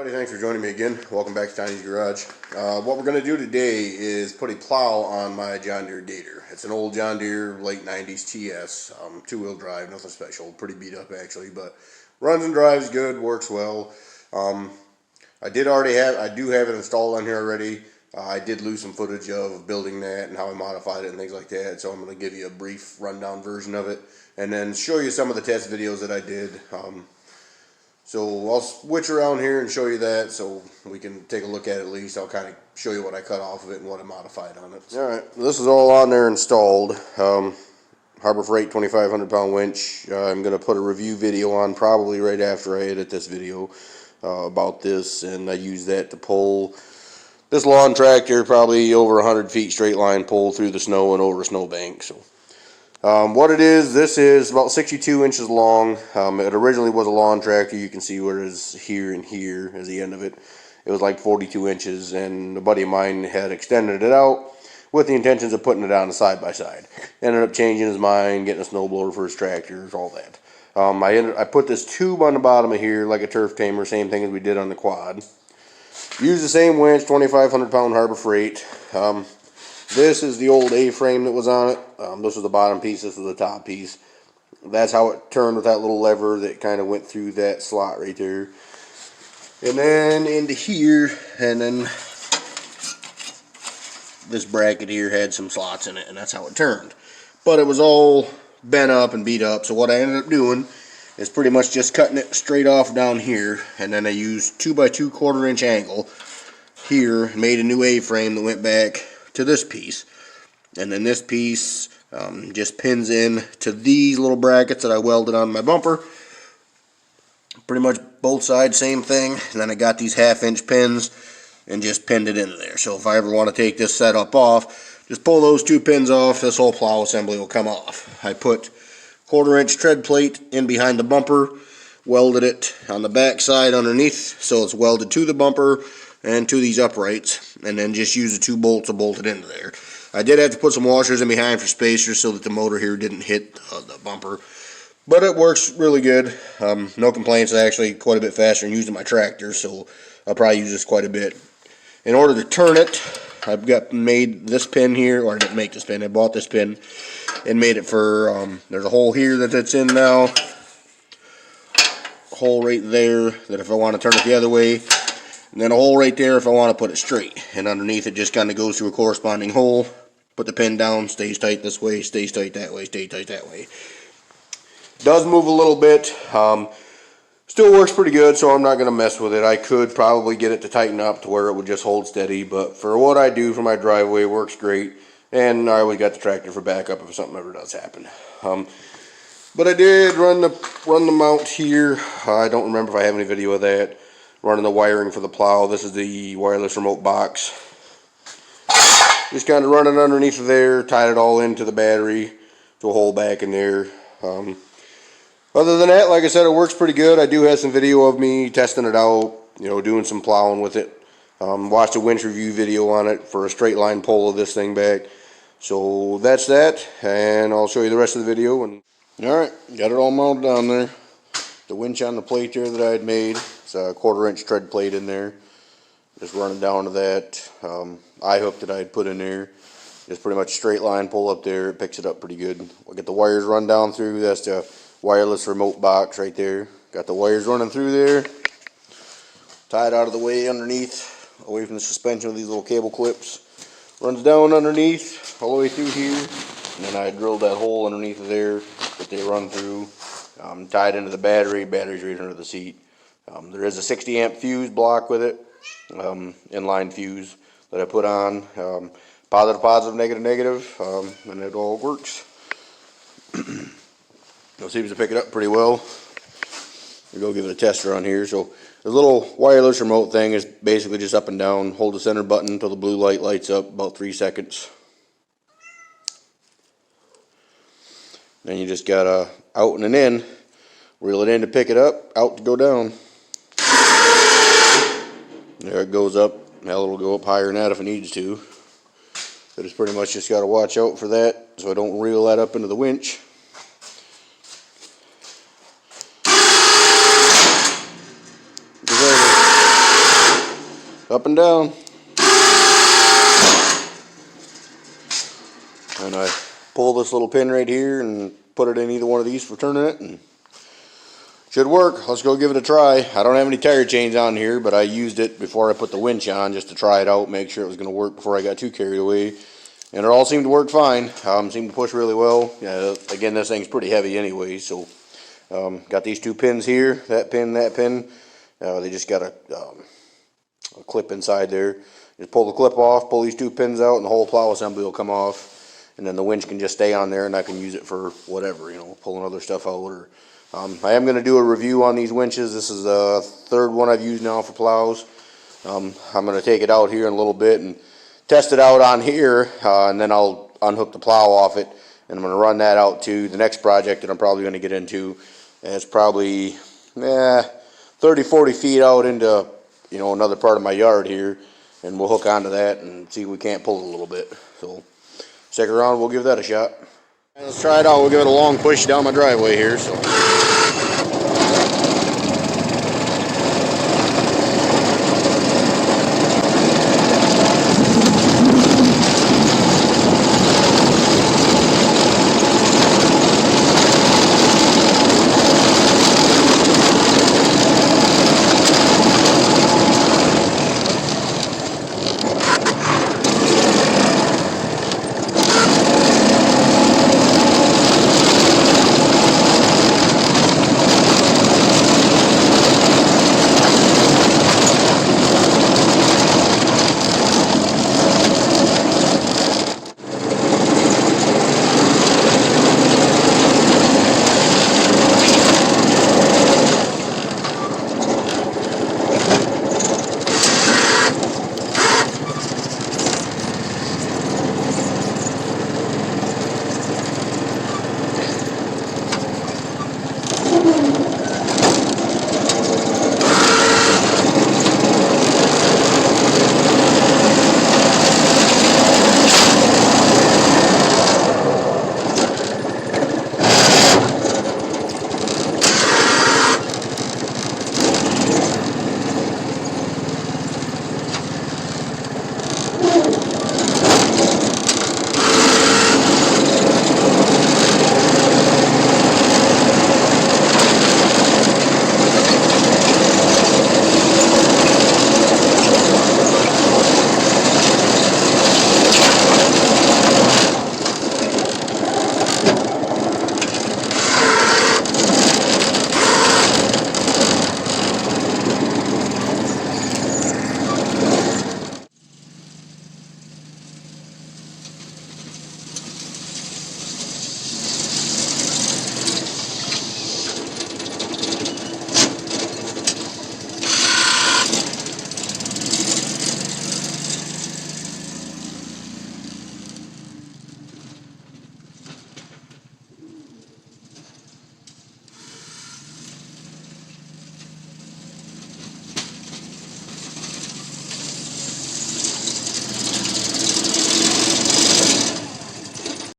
everybody, thanks for joining me again. Welcome back to Tiny's Garage. What we're going to do today is put a plow on my John Deere Gator. It's an old John Deere late 90s TS, two-wheel drive, nothing special, pretty beat up actually, but runs and drives good, works well. I do have it installed on here already. I did lose some footage of building that and how I modified it and things like that, so I'm going to give you a brief rundown version of it and then show you some of the test videos that I did. So I'll switch around here and show you that so we can take a look at it at least. I'll kind of show you what I cut off of it and what I modified on it. Alright, this is all on there installed. Harbor Freight 2,500 pound winch. I'm going to put a review video on probably right after I edit this video about this, and I use that to pull this lawn tractor probably over 100 feet straight line pull through the snow and over a snowbank. So what it is, this is about 62 inches long. It originally was a lawn tractor. You can see where it is here and here is the end of it. It was like 42 inches, and a buddy of mine had extended it out with the intentions of putting it on a side-by-side. Ended up changing his mind, getting a snowblower for his tractors, all that. I put this tube on the bottom of here like a turf tamer, same thing as we did on the quad. Use the same winch, 2,500 pound Harbor Freight. This is the old A-frame that was on it. This was the bottom piece, this was the top piece. That's how it turned with that little lever that kind of went through that slot right there. And then into here, and then this bracket here had some slots in it, and that's how it turned. But it was all bent up and beat up, so what I ended up doing is pretty much just cutting it straight off down here, and then I used 2x2 1/4 inch angle here, made a new A-frame that went back to this piece, and then this piece just pins in to these little brackets that I welded on my bumper. Pretty much both sides same thing, and then I got these 1/2 inch pins and just pinned it into there. So if I ever want to take this setup off, just pull those 2 pins off, this whole plow assembly will come off. I put 1/4 inch tread plate in behind the bumper, welded it on the back side underneath so it's welded to the bumper and to these uprights, and then just use the 2 bolts to bolt it into there. I did have to put some washers in behind for spacers so that the motor here didn't hit the bumper, but it works really good. No complaints. It's actually quite a bit faster than using my tractor, so I'll probably use this quite a bit. In order to turn it, I've made this pin here, or I didn't make this pin, I bought this pin and made it for, there's a hole here that it's in now, a hole right there that if I want to turn it the other way, and then a hole right there if I want to put it straight, and underneath it just kind of goes through a corresponding hole. Put the pin down, stays tight this way, stays tight that way, stays tight that way. Does move a little bit, still works pretty good, so I'm not going to mess with it. I could probably get it to tighten up to where it would just hold steady, but for what I do for my driveway, it works great, and I always got the tractor for backup if something ever does happen. But I did run the mount here. I don't remember if I have any video of that. Running the wiring for the plow. This is the wireless remote box. Just kind of running underneath of there, tied it all into the battery to a hole back in there. Other than that, like I said, it works pretty good. I do have some video of me testing it out, doing some plowing with it. Watched a Winch review video on it for a straight line pull of this thing back. So that's that, and I'll show you the rest of the video. And alright, got it all mounted down there. The winch on the plate there that I had made. It's a 1/4 inch tread plate in there. Just running down to that eye hook that I had put in there. Just pretty much straight line pull up there. It picks it up pretty good. We'll get the wires run down through. That's the wireless remote box right there. Got the wires running through there. Tied out of the way underneath, away from the suspension of these little cable clips. Runs down underneath, all the way through here. And then I drilled that hole underneath of there that they run through. Tied into the battery. Battery's right under the seat. There is a 60 amp fuse block with it, inline fuse that I put on, positive positive, negative negative, and it all works. It seems to pick it up pretty well. We'll go give it a test run here. So the little wireless remote thing is basically just up and down. Hold the center button until the blue light lights up, about 3 seconds. Then you just got out and an in. Reel it in to pick it up, out to go down. There it goes up. Hell, it'll go up higher than that if it needs to. But it's pretty much just got to watch out for that so I don't reel that up into the winch. up and down. And I pull this little pin right here and put it in either one of these for turning it, and should work. Let's go give it a try. I don't have any tire chains on here, but I used it before I put the winch on just to try it out, make sure it was going to work before I got too carried away. And it all seemed to work fine. Seemed to push really well. Again, this thing's pretty heavy anyway, so got these two pins here, that pin, that pin. They just got a clip inside there. Just pull the clip off, pull these two pins out, and the whole plow assembly will come off. And then the winch can just stay on there, and I can use it for whatever, pulling other stuff out. Or I am going to do a review on these winches. This is the third one I've used now for plows. I'm going to take it out here in a little bit and test it out on here, and then I'll unhook the plow off it, and I'm going to run that out to the next project that I'm probably going to get into. And it's probably 30-40 feet out into another part of my yard here, and we'll hook onto that and see if we can't pull it a little bit. So stick around, we'll give that a shot. Let's try it out. We'll give it a long push down my driveway here. So